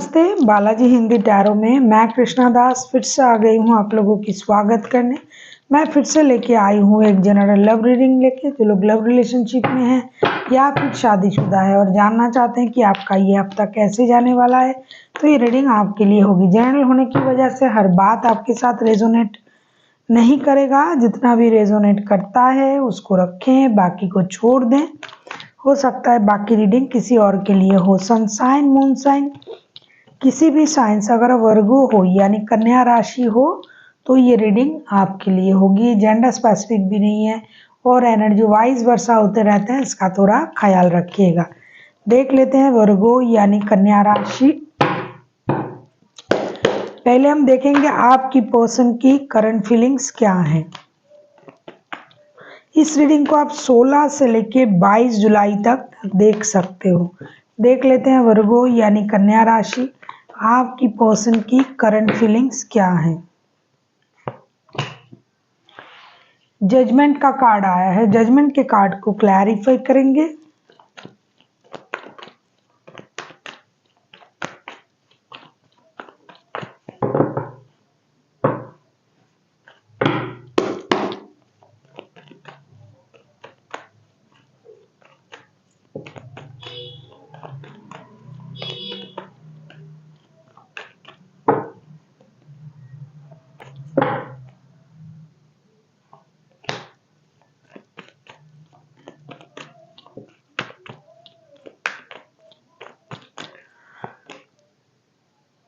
नमस्ते बालाजी हिंदी टैरो में मैं कृष्णा दास फिर से आ गई हूँ आप लोगों की स्वागत करने। मैं फिर से लेके आई हूँ एक जनरल लव रीडिंग लेके। जो लोग लव रिलेशनशिप में हैं या फिर शादीशुदा है और जानना चाहते हैं कि आपका ये हफ्ता कैसे जाने वाला है, तो ये रीडिंग आपके लिए होगी। जनरल होने की वजह से हर बात आपके साथ रेजोनेट नहीं करेगा। जितना भी रेजोनेट करता है उसको रखें, बाकी को छोड़ दें। हो सकता है बाकी रीडिंग किसी और के लिए हो। सन साइन, मून साइन, किसी भी साइंस अगर वर्गो हो यानी कन्या राशि हो तो ये रीडिंग आपके लिए होगी। जेंडर स्पेसिफिक भी नहीं है और एनर्जी वाइज वर्षा होते रहते हैं, इसका थोड़ा ख्याल रखिएगा। देख लेते हैं वर्गो यानी कन्या राशि। पहले हम देखेंगे आपकी पर्सन की करंट फीलिंग्स क्या हैं। इस रीडिंग को आप 16 से लेके 22 जुलाई तक देख सकते हो। देख लेते हैं वर्गो यानी कन्या राशि, आपकी पर्सन की करंट फीलिंग्स क्या हैं। जजमेंट का कार्ड आया है, जजमेंट के कार्ड को क्लैरिफाई करेंगे।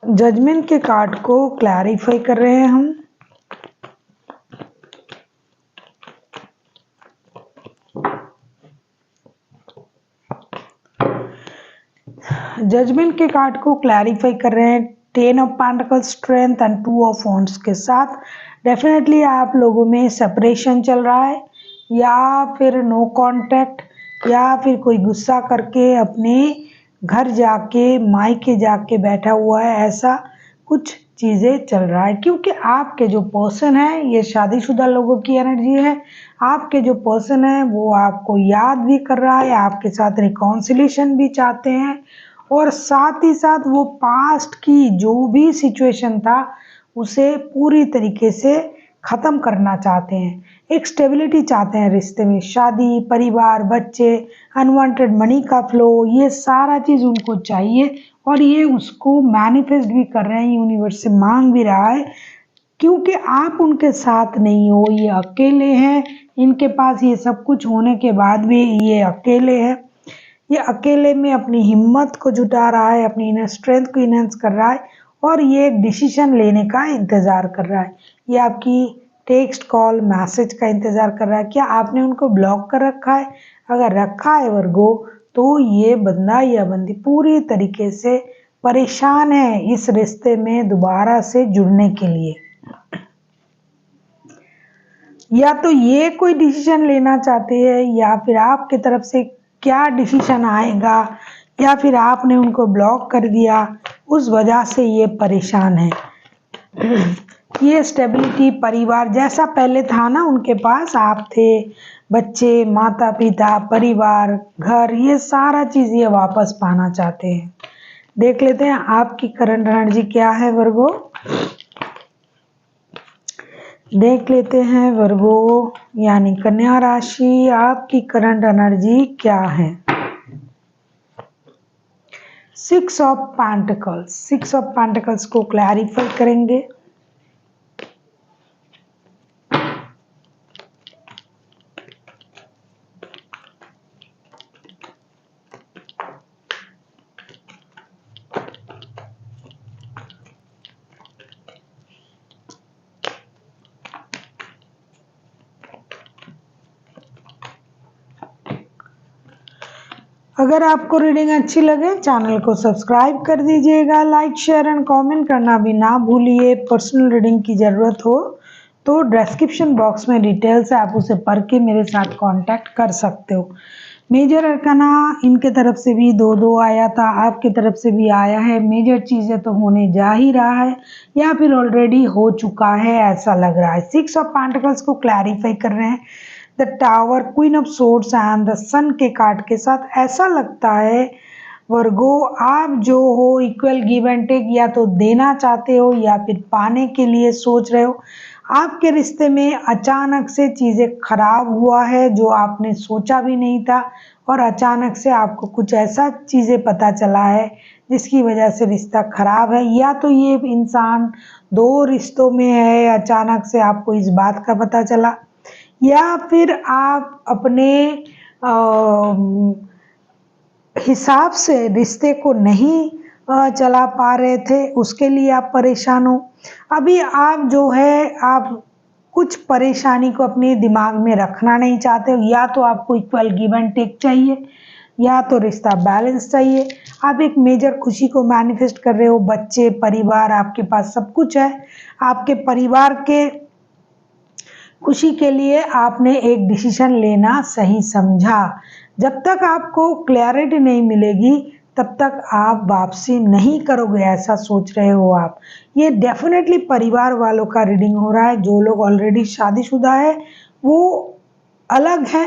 जजमेंट के कार्ड को क्लैरिफाई कर रहे हैं हम। जजमेंट के कार्ड को क्लैरिफाई कर रहे हैं 10 of pentacles, strength and 2 of wands के साथ। डेफिनेटली आप लोगों में सेपरेशन चल रहा है या फिर नो कांटेक्ट या फिर कोई गुस्सा करके अपने घर जाके मायके जाके बैठा हुआ है, ऐसा कुछ चीज़ें चल रहा है। क्योंकि आपके जो पर्सन है ये शादीशुदा लोगों की एनर्जी है। आपके जो पर्सन है वो आपको याद भी कर रहा है, आपके साथ रिकॉन्सिलेशन भी चाहते हैं और साथ ही साथ वो पास्ट की जो भी सिचुएशन था उसे पूरी तरीके से ख़त्म करना चाहते हैं। एक स्टेबिलिटी चाहते हैं रिश्ते में, शादी, परिवार, बच्चे, अनवांटेड मनी का फ्लो, ये सारा चीज़ उनको चाहिए और ये उसको मैनिफेस्ट भी कर रहे हैं, यूनिवर्स से मांग भी रहा है। क्योंकि आप उनके साथ नहीं हो, ये अकेले हैं। इनके पास ये सब कुछ होने के बाद भी ये अकेले हैं। ये अकेले में अपनी हिम्मत को जुटा रहा है, अपनी इनर स्ट्रेंथ को इनहेंस कर रहा है और ये एक डिसीजन लेने का इंतज़ार कर रहा है। ये आपकी टेक्स्ट, कॉल, मैसेज का इंतज़ार कर रहा है। क्या आपने उनको ब्लॉक कर रखा है? अगर रखा है वर्गो तो ये बंदा या बंदी पूरी तरीके से परेशान है इस रिश्ते में दोबारा से जुड़ने के लिए। या तो ये कोई डिसीजन लेना चाहते हैं या फिर आपकी तरफ से क्या डिसीजन आएगा या फिर आपने उनको ब्लॉक कर दिया, उस वजह से ये परेशान है। ये स्टेबिलिटी, परिवार जैसा पहले था ना उनके पास, आप थे, बच्चे, माता पिता, परिवार, घर, ये सारा चीज़ ये वापस पाना चाहते हैं। देख लेते हैं आपकी करंट एनर्जी क्या है वर्गो। देख लेते हैं वर्गो यानी कन्या राशि, आपकी करंट एनर्जी क्या है। 6 ऑफ पेंटिकल्स, 6 ऑफ पेंटिकल्स को क्लैरिफाई करेंगे। अगर आपको रीडिंग अच्छी लगे चैनल को सब्सक्राइब कर दीजिएगा, लाइक, शेयर एंड कमेंट करना भी ना भूलिए। पर्सनल रीडिंग की ज़रूरत हो तो डिस्क्रिप्शन बॉक्स में डिटेल्स है, आप उसे पढ़ के मेरे साथ कांटेक्ट कर सकते हो। मेजर अरकाना इनके तरफ से भी 2-2 आया था, आपकी तरफ से भी आया है। मेजर चीज़ें तो होने जा ही रहा है या फिर ऑलरेडी हो चुका है ऐसा लग रहा है। 6 ऑफ पेंटिकल्स को क्लैरिफाई कर रहे हैं। The tower, queen of swords and the sun के कार्ड के साथ ऐसा लगता है वर्गो, आप जो हो इक्वल गिव एंड टेक, या तो देना चाहते हो या फिर पाने के लिए सोच रहे हो। आपके रिश्ते में अचानक से चीज़ें खराब हुआ है जो आपने सोचा भी नहीं था, और अचानक से आपको कुछ ऐसा चीज़ें पता चला है जिसकी वजह से रिश्ता खराब है, या तो ये इंसान दो रिश्तों में है, अचानक से आपको इस बात का पता चला, या फिर आप अपने हिसाब से रिश्ते को नहीं चला पा रहे थे, उसके लिए आप परेशान हो। अभी आप जो है आप कुछ परेशानी को अपने दिमाग में रखना नहीं चाहते हो, या तो आपको इक्वल गिव एंड टेक चाहिए, या तो रिश्ता बैलेंस चाहिए। आप एक मेजर खुशी को मैनिफेस्ट कर रहे हो, बच्चे, परिवार, आपके पास सब कुछ है। आपके परिवार के खुशी के लिए आपने एक डिसीजन लेना सही समझा। जब तक आपको क्लैरिटी नहीं मिलेगी तब तक आप वापसी नहीं करोगे, ऐसा सोच रहे हो आप। ये डेफिनेटली परिवार वालों का रीडिंग हो रहा है। जो लोग ऑलरेडी शादीशुदा है वो अलग है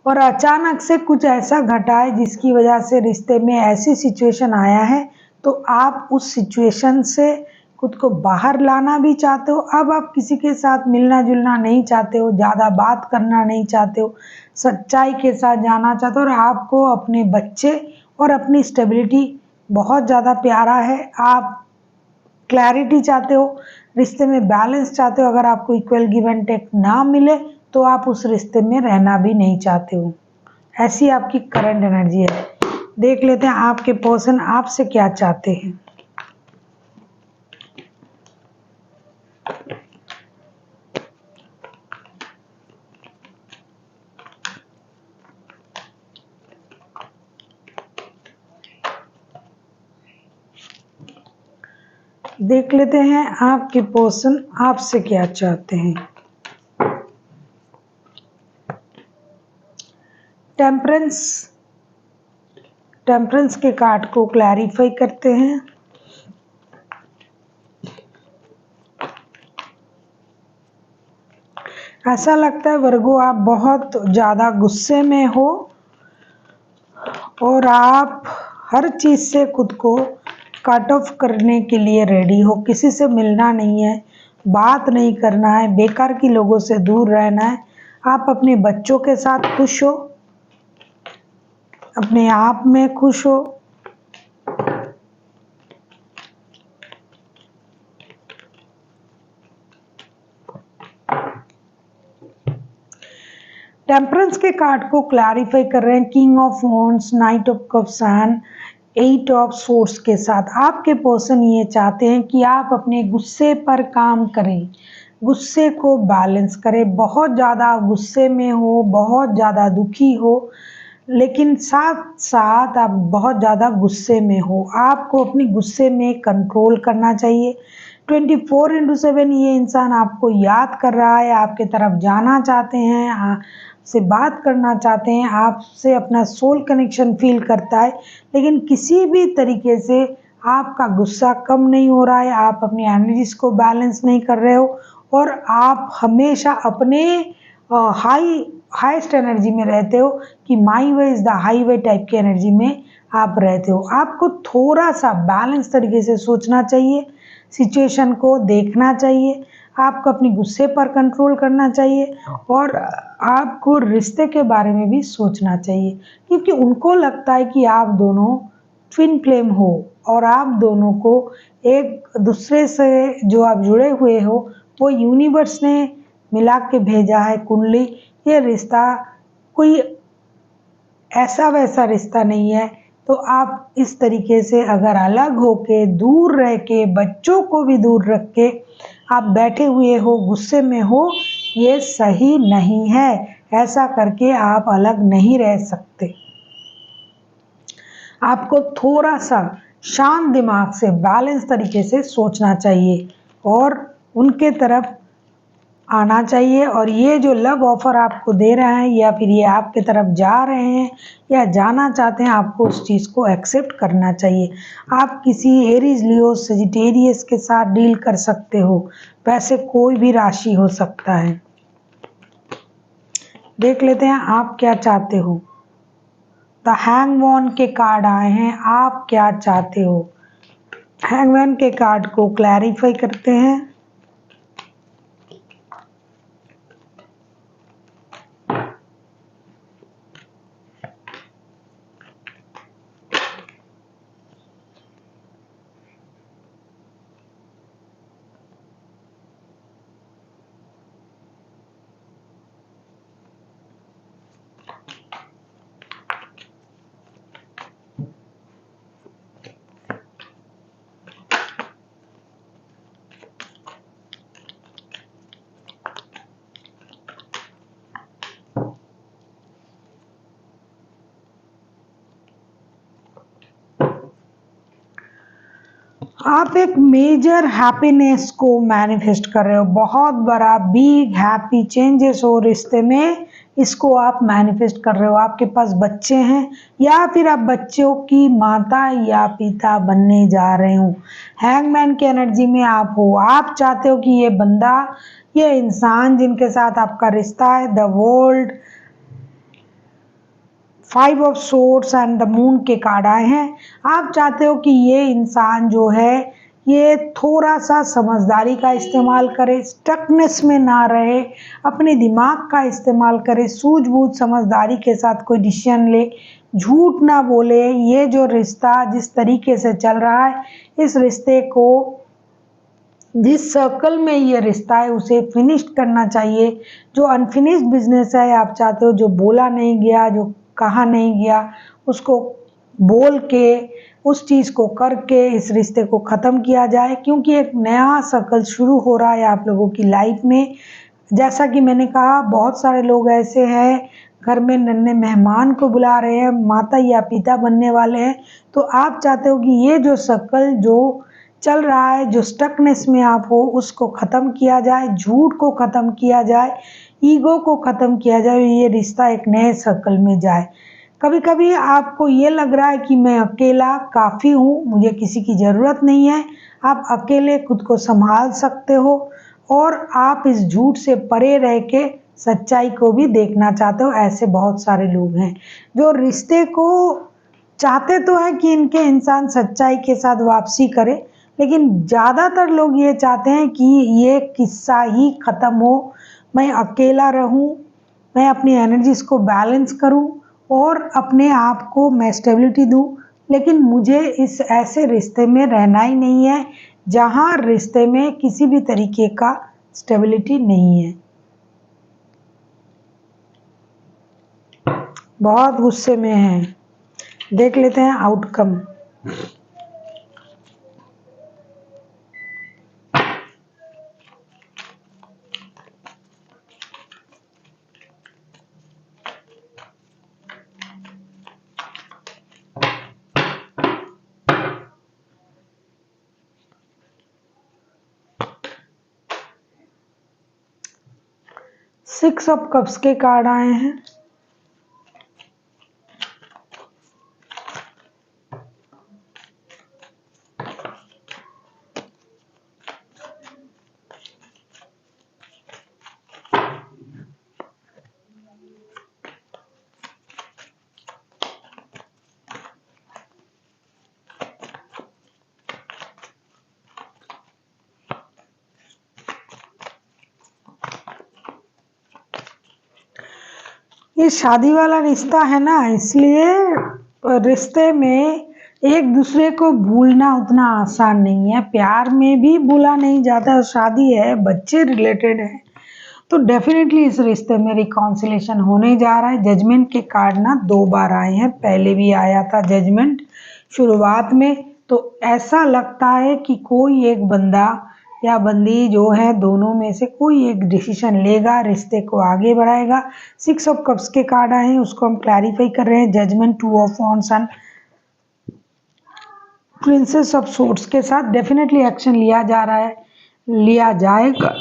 और अचानक से कुछ ऐसा घटा है जिसकी वजह से रिश्ते में ऐसी सिचुएशन आया है, तो आप उस सिचुएशन से खुद को बाहर लाना भी चाहते हो। अब आप किसी के साथ मिलना जुलना नहीं चाहते हो, ज़्यादा बात करना नहीं चाहते हो, सच्चाई के साथ जाना चाहते हो, और आपको अपने बच्चे और अपनी स्टेबिलिटी बहुत ज़्यादा प्यारा है। आप क्लैरिटी चाहते हो, रिश्ते में बैलेंस चाहते हो। अगर आपको इक्वल गिव एंड टेक ना मिले तो आप उस रिश्ते में रहना भी नहीं चाहते हो। ऐसी आपकी करंट एनर्जी है। देख लेते हैं आपके पर्सन आपसे क्या चाहते हैं। देख लेते हैं आपके पर्सन आपसे क्या चाहते हैं। टेम्परेंस, टेम्परेंस के कार्ड को क्लैरिफाई करते हैं। ऐसा लगता है वर्गो आप बहुत ज़्यादा गुस्से में हो और आप हर चीज़ से खुद को कट ऑफ करने के लिए रेडी हो। किसी से मिलना नहीं है, बात नहीं करना है, बेकार की लोगों से दूर रहना है। आप अपने बच्चों के साथ खुश हो, अपने आप में खुश हो। टेम्परेंस के कार्ड को क्लैरिफाई कर रहे हैं king of wands, knight of cups and eight of swords के साथ। आपके पर्सन ये चाहते हैं कि आप अपने गुस्से पर काम करें, गुस्से को बैलेंस करें। बहुत ज़्यादा गुस्से में हो, बहुत ज़्यादा दुखी हो, लेकिन साथ साथ आप बहुत ज़्यादा गुस्से में हो। आपको अपनी गुस्से में कंट्रोल करना चाहिए। 24/7 ये इंसान आपको याद कर रहा है, आपके तरफ जाना चाहते हैं, आपसे बात करना चाहते हैं, आपसे अपना सोल कनेक्शन फील करता है, लेकिन किसी भी तरीके से आपका गुस्सा कम नहीं हो रहा है। आप अपनी एनर्जीज को बैलेंस नहीं कर रहे हो और आप हमेशा अपने हाईएस्ट एनर्जी में रहते हो कि my way is the highway type की एनर्जी में आप रहते हो। आपको थोड़ा सा बैलेंस तरीके से सोचना चाहिए, सिचुएशन को देखना चाहिए, आपको अपनी गुस्से पर कंट्रोल करना चाहिए और आपको रिश्ते के बारे में भी सोचना चाहिए, क्योंकि उनको लगता है कि आप दोनों ट्विन फ्लेम हो और आप दोनों को एक दूसरे से जो आप जुड़े हुए हो वो यूनिवर्स ने मिला के भेजा है कुंडली। ये रिश्ता कोई ऐसा वैसा रिश्ता नहीं है। तो आप इस तरीके से अगर अलग होके, दूर रह के, बच्चों को भी दूर रख के आप बैठे हुए हो, गुस्से में हो, ये सही नहीं है। ऐसा करके आप अलग नहीं रह सकते। आपको थोड़ा सा शांत दिमाग से बैलेंस तरीके से सोचना चाहिए और उनके तरफ आना चाहिए। और ये जो लव ऑफर आपको दे रहे हैं या फिर ये आपके तरफ जा रहे हैं या जाना चाहते हैं, आपको उस चीज़ को एक्सेप्ट करना चाहिए। आप किसी एरीज, लियो, सजिटेरियस के साथ डील कर सकते हो। वैसे कोई भी राशि हो सकता है। देख लेते हैं आप क्या चाहते हो। द हैंगमैन के कार्ड आए हैं, आप क्या चाहते हो। हैंगमैन के कार्ड को क्लैरिफाई करते हैं। आप एक मेजर हैप्पीनेस को मैनिफेस्ट कर रहे हो, बहुत बड़ा बिग हैप्पी चेंजेस हो रिश्ते में, इसको आप मैनिफेस्ट कर रहे हो। आपके पास बच्चे हैं या फिर आप बच्चों की माता या पिता बनने जा रहे हो। हैंगमैन की एनर्जी में आप हो। आप चाहते हो कि ये बंदा, ये इंसान जिनके साथ आपका रिश्ता है, the world, 5 of swords and the moon के कार्ड आए हैं। आप चाहते हो कि ये इंसान जो है ये थोड़ा सा समझदारी का इस्तेमाल करे, स्टकनेस में ना रहे, अपने दिमाग का इस्तेमाल करे, सूझबूझ समझदारी के साथ कोई डिसीजन ले, झूठ ना बोले। ये जो रिश्ता जिस तरीके से चल रहा है, इस रिश्ते को, जिस सर्कल में ये रिश्ता है उसे फिनिश करना चाहिए। जो अनफिनिश्ड बिजनेस है, आप चाहते हो जो बोला नहीं गया, जो कहा नहीं गया, उसको बोल के, उस चीज़ को करके इस रिश्ते को ख़त्म किया जाए, क्योंकि एक नया सर्कल शुरू हो रहा है आप लोगों की लाइफ में। जैसा कि मैंने कहा, बहुत सारे लोग ऐसे हैं घर में नन्हे मेहमान को बुला रहे हैं, माता या पिता बनने वाले हैं। तो आप चाहते हो कि ये जो सर्कल जो चल रहा है, जो स्टकनेस में आप हो, उसको ख़त्म किया जाए, झूठ को ख़त्म किया जाए, ईगो को ख़त्म किया जाए, ये रिश्ता एक नए सर्कल में जाए। कभी कभी आपको ये लग रहा है कि मैं अकेला काफ़ी हूँ, मुझे किसी की ज़रूरत नहीं है। आप अकेले खुद को संभाल सकते हो और आप इस झूठ से परे रह के सच्चाई को भी देखना चाहते हो। ऐसे बहुत सारे लोग हैं जो रिश्ते को चाहते तो हैं कि इनके इंसान सच्चाई के साथ वापसी करे, लेकिन ज़्यादातर लोग ये चाहते हैं कि ये किस्सा ही ख़त्म हो, मैं अकेला रहूं, मैं अपनी एनर्जीज को बैलेंस करूं और अपने आप को मैं स्टेबिलिटी दूं। लेकिन मुझे इस ऐसे रिश्ते में रहना ही नहीं है जहां रिश्ते में किसी भी तरीके का स्टेबिलिटी नहीं है। बहुत गुस्से में हैं। देख लेते हैं आउटकम। सिक्स ऑफ कप्स के कार्ड आए हैं। ये शादी वाला रिश्ता है ना, इसलिए रिश्ते में एक दूसरे को भूलना उतना आसान नहीं है। प्यार में भी भूला नहीं जाता, शादी है, बच्चे रिलेटेड है, तो डेफिनेटली इस रिश्ते में रिकॉन्सिलेशन होने जा रहा है। जजमेंट के कार्ड ना 2 बार आए हैं, पहले भी आया था जजमेंट शुरुआत में। तो ऐसा लगता है कि कोई एक बंदा या बंदी जो है, दोनों में से कोई एक डिसीजन लेगा, रिश्ते को आगे बढ़ाएगा। 6 ऑफ कप्स के कार्ड आए हैं, उसको हम क्लैरिफाई कर रहे हैं। Judgement, 2 of wands and princess of swords के साथ डेफिनेटली एक्शन लिया जा रहा है, लिया जाएगा।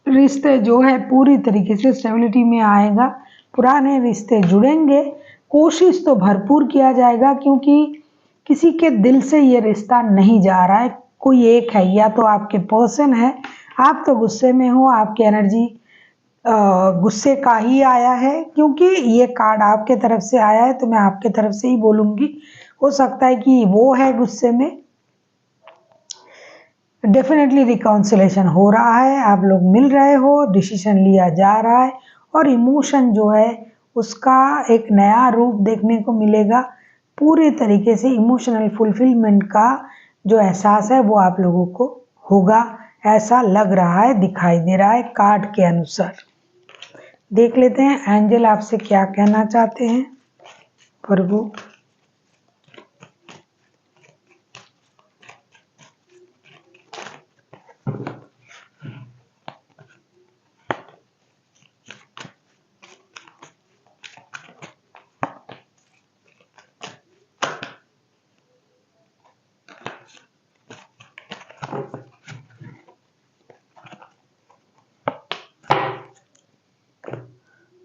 रिश्ते जो है पूरी तरीके से स्टेबिलिटी में आएगा, पुराने रिश्ते जुड़ेंगे। कोशिश तो भरपूर किया जाएगा, क्योंकि किसी के दिल से ये रिश्ता नहीं जा रहा है। कोई एक है, या तो आपके पर्सन है, आप तो गुस्से में हो, आपकी एनर्जी गुस्से का ही आया है, क्योंकि ये कार्ड आपके तरफ से आया है तो मैं आपके तरफ से ही बोलूंगी। हो सकता है कि वो है गुस्से में। डेफिनेटली रिकाउंसिलेशन हो रहा है, आप लोग मिल रहे हो, डिसीजन लिया जा रहा है और इमोशन जो है उसका एक नया रूप देखने को मिलेगा। पूरे तरीके से इमोशनल फुलफिलमेंट का जो एहसास है वो आप लोगों को होगा, ऐसा लग रहा है, दिखाई दे रहा है कार्ड के अनुसार। देख लेते हैं एंजल आपसे क्या कहना चाहते हैं। प्रभु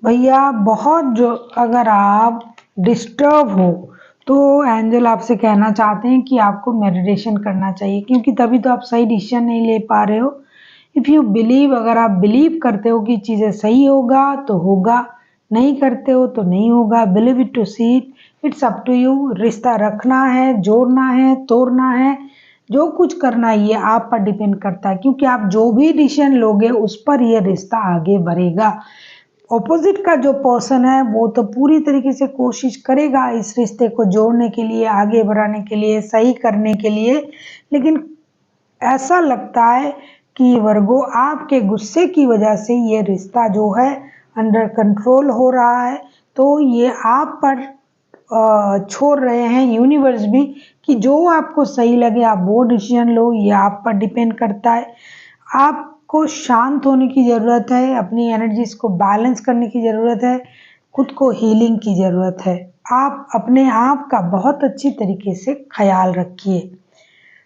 भैया बहुत जो अगर आप डिस्टर्ब हो तो एंजल आपसे कहना चाहते हैं कि आपको मेडिटेशन करना चाहिए, क्योंकि तभी तो आप सही डिसीजन नहीं ले पा रहे हो। इफ़ यू बिलीव, अगर आप बिलीव करते हो कि चीज़ें सही होगा तो होगा, नहीं करते हो तो नहीं होगा। Believe it to see it, it's up to you. रिश्ता रखना है, जोड़ना है, तोड़ना है, जो कुछ करना है ये आप पर डिपेंड करता है, क्योंकि आप जो भी डिसीजन लोगे उस पर ये रिश्ता आगे बढ़ेगा। ऑपोजिट का जो पर्सन है वो तो पूरी तरीके से कोशिश करेगा इस रिश्ते को जोड़ने के लिए, आगे बढ़ाने के लिए, सही करने के लिए, लेकिन ऐसा लगता है कि वर्गो आपके गुस्से की वजह से ये रिश्ता जो है अंडर कंट्रोल हो रहा है। तो ये आप पर छोड़ रहे हैं यूनिवर्स भी कि जो आपको सही लगे आप वो डिसीजन लो, ये आप पर डिपेंड करता है। आपको शांत होने की ज़रूरत है, अपनी एनर्जीज को बैलेंस करने की ज़रूरत है, खुद को हीलिंग की ज़रूरत है। आप अपने आप का बहुत अच्छी तरीके से ख्याल रखिए।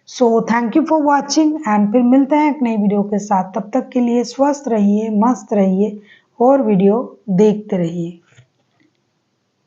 So thank you for watching and फिर मिलते हैं एक नई वीडियो के साथ। तब तक के लिए स्वस्थ रहिए, मस्त रहिए और वीडियो देखते रहिए।